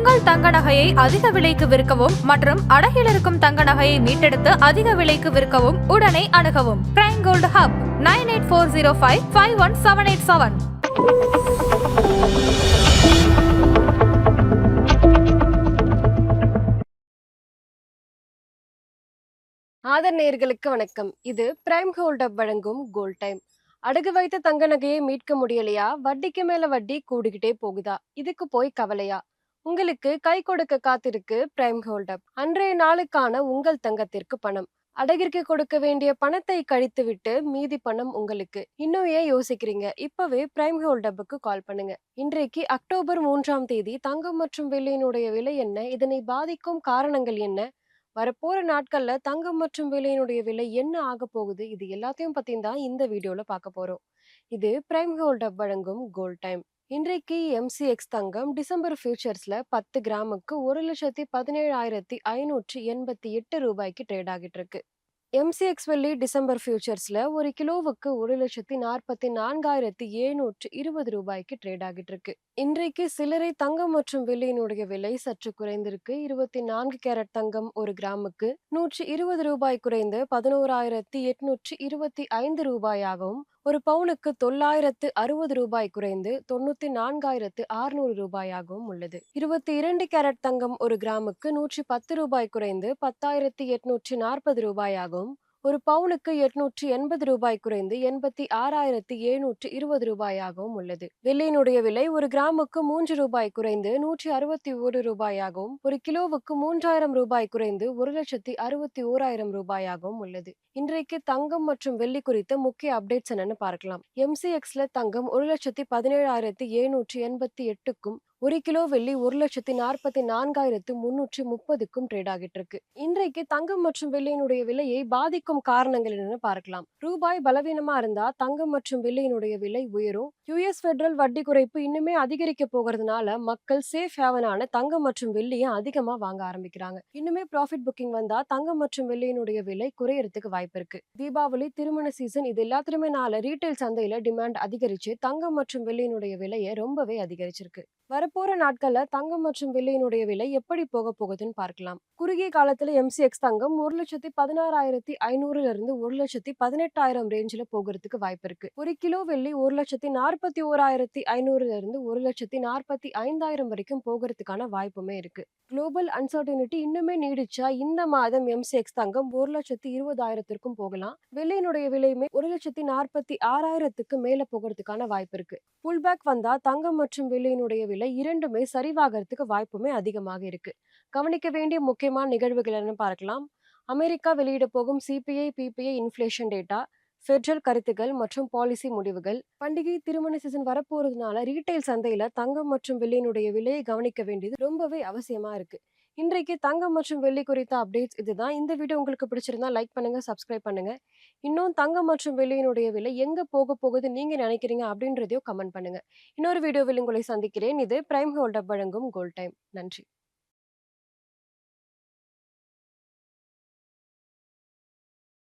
உங்கள் தங்க நகையை அதிக விலைக்கு விற்கவும் மற்றும் அடகில் இருக்கும் தங்க நகையை மீட்டெடுத்து அதிக விலைக்கு விற்கவும் உடனே அணுகவும். Prime gold hub 9840551787. ஆதர் நேயர்களுக்கு வணக்கம். இது பிரைம் கோல்ட் ஹப் வழங்கும் கோல்ட் டைம். அடகு வைத்த தங்க நகையை மீட்க முடியலையா? வட்டிக்கு மேல வட்டி கூடிக்கிட்டே போகுதா? இதுக்கு போய் கவலையா? உங்களுக்கு கை கொடுக்க காத்திருக்கு பிரைம் கோல்ட் ஹப். அன்றைய நாளுக்கான உங்கள் தங்கத்திற்கு பணம். அடகிற்கு கொடுக்க வேண்டிய பணத்தை கழித்து விட்டு மீதி பணம் உங்களுக்கு. இன்னும் ஏன் யோசிக்கிறீங்க? இப்பவே பிரைம் கோல்ட் ஹப்புக்கு கால் பண்ணுங்க. இன்றைக்கு அக்டோபர் 3ஆம் தேதி. தங்கம் மற்றும் வெள்ளியினுடைய விலை என்ன? இதனை பாதிக்கும் காரணங்கள் என்ன? வரப்போற நாட்கள்ல தங்கம் மற்றும் வெள்ளியினுடைய விலை என்ன ஆக போகுது? இது எல்லாத்தையும் பத்தி தான் இந்த வீடியோல பார்க்க போறோம். இது பிரைம் கோல்ட் ஹப் வழங்கும் கோல்ட் டைம். இன்றைக்கு எம்சிஎக்ஸ் தங்கம் டிசம்பர் ஃபியூச்சர்ஸ்ல 10 கிராமுக்கு 1,17,588 ரூபாய்க்கு ட்ரேட் ஆகிட்டு இருக்கு. எம்சிஎக்ஸ் வெள்ளி டிசம்பர் ஃபியூச்சர்ஸ்ல ஒரு கிலோவுக்கு 1,44,720 ரூபாய்க்கு ட்ரேட் ஆகிட்டு இருக்கு. இன்றைக்கு சில்லறை தங்கம் மற்றும் வெள்ளியினுடைய விலை சற்று குறைந்திருக்கு. 24 கேரட் தங்கம் ஒரு கிராமுக்கு 120 ரூபாய் குறைந்து 11,825 ரூபாயாகவும், ஒரு பவுனுக்கு 960 ரூபாய் குறைந்து 94,600 ரூபாயாகவும் உள்ளது. 22 கேரட் தங்கம் ஒரு கிராமுக்கு 110 ரூபாய் குறைந்து 10,840 ரூபாயாகவும், ஒரு பவுனுக்கு 880 ரூபாய் குறைந்து 86,720 ரூபாயாகவும் உள்ளது. வெள்ளியினுடைய விலை ஒரு கிராமுக்கு 3 ரூபாய் குறைந்து 161 ரூபாயாகவும், ஒரு கிலோவுக்கு 3000 ரூபாய் குறைந்து 1,61,000 ரூபாயாகவும் உள்ளது. இன்றைக்கு தங்கம் மற்றும் வெள்ளி குறித்த முக்கிய அப்டேட்ஸ் என்னன்னு பார்க்கலாம். எம்சிஎக்ஸ்ல தங்கம் 1,17,788க்கும், ஒரு கிலோ வெள்ளி 1,44,330க்கும் ட்ரேட் ஆகிட்டு இருக்கு. இன்றைக்கு தங்கம் மற்றும் வெள்ளியினுடைய விலையை பாதிக்கும் காரணங்கள் என்னன்னு பார்க்கலாம். ரூபாய் பலவீனமா இருந்தா தங்கம் மற்றும் வெள்ளியினுடைய விலை உயரும். யுஎஸ் பெடரல் வட்டி குறைப்பு இன்னுமே அதிகரிக்க போகிறதுனால மக்கள் சேஃப் ஹேவனான தங்கம் மற்றும் வெள்ளியை அதிகமா வாங்க ஆரம்பிக்கிறாங்க. இன்னுமே ப்ராஃபிட் புக்கிங் வந்தா தங்கம் மற்றும் வெள்ளியினுடைய விலை குறையறதுக்கு வாய்ப்பு இருக்கு. தீபாவளி, திருமண சீசன் இது எல்லாத்துலயுமே ரீட்டைல் சந்தையில டிமாண்ட் அதிகரிச்சு தங்கம் மற்றும் வெள்ளியினுடைய விலையை ரொம்பவே அதிகரிச்சிருக்கு. வரப்போற நாட்கள்ல தங்கம் மற்றும் வெள்ளியினுடைய விலை எப்படி போக போகுதுன்னு பார்க்கலாம். குறுகிய காலத்துல எம்சிஎக்ஸ் தங்கம் 1,16,500 இருந்து 1,18,000 ரேஞ்சில போகிறதுக்கு வாய்ப்பு இருக்கு. ஒரு கிலோ வெள்ளி 1,41,500 இருந்து 1,45,000 வரைக்கும் போகிறதுக்கான வாய்ப்புமே இருக்கு. குளோபல் அன்சர்டனிட்டி இன்னுமே நீடிச்சா இந்த மாதம் எம்சிஎக்ஸ் தங்கம் 1,20,000க்கும் போகலாம். வெள்ளியினுடைய விலையுமே 1,46,000க்கு மேல போகிறதுக்கான வாய்ப்பு இருக்கு. புல்பேக் வந்தா தங்கம் மற்றும் வெள்ளியினுடைய விலை இரண்டுமே சரிவாகிறதுக்கு வாய்ப்புமே அதிகமாக இருக்கு. கவனிக்க வேண்டிய முக்கியமான நிகழ்வுகள் என்னன்னு பார்க்கலாம். அமெரிக்கா வெளியிட போகும் CPI, PPI inflation data, federal கருத்துக்கள் மற்றும் பாலிசி முடிவுகள். பண்டிகை, திருமண சீசன் வரப்போறதுனால ரீட்டைல் சந்தையில தங்கம் மற்றும் வெள்ளியினுடைய விலையை கவனிக்க வேண்டியது ரொம்பவே அவசியமா இருக்கு. இன்றைக்கு தங்கம் மற்றும் வெள்ளி குறித்த அப்டேட்ஸ் இதுதான். இந்த வீடியோ உங்களுக்கு பிடிச்சிருந்தா லைக் பண்ணுங்க, சப்ஸ்கிரைப் பண்ணுங்க. இன்னும் தங்கம் மற்றும் வெள்ளியினுடைய விலை எங்க போக போகுது நீங்க நினைக்கிறீங்க அப்படின்றதையும் கமெண்ட் பண்ணுங்க. இன்னொரு வீடியோவில் உங்களை சந்திக்கிறேன். இது பிரைம் கோல்ட் ஹப் வழங்கும் கோல்ட் டைம். நன்றி.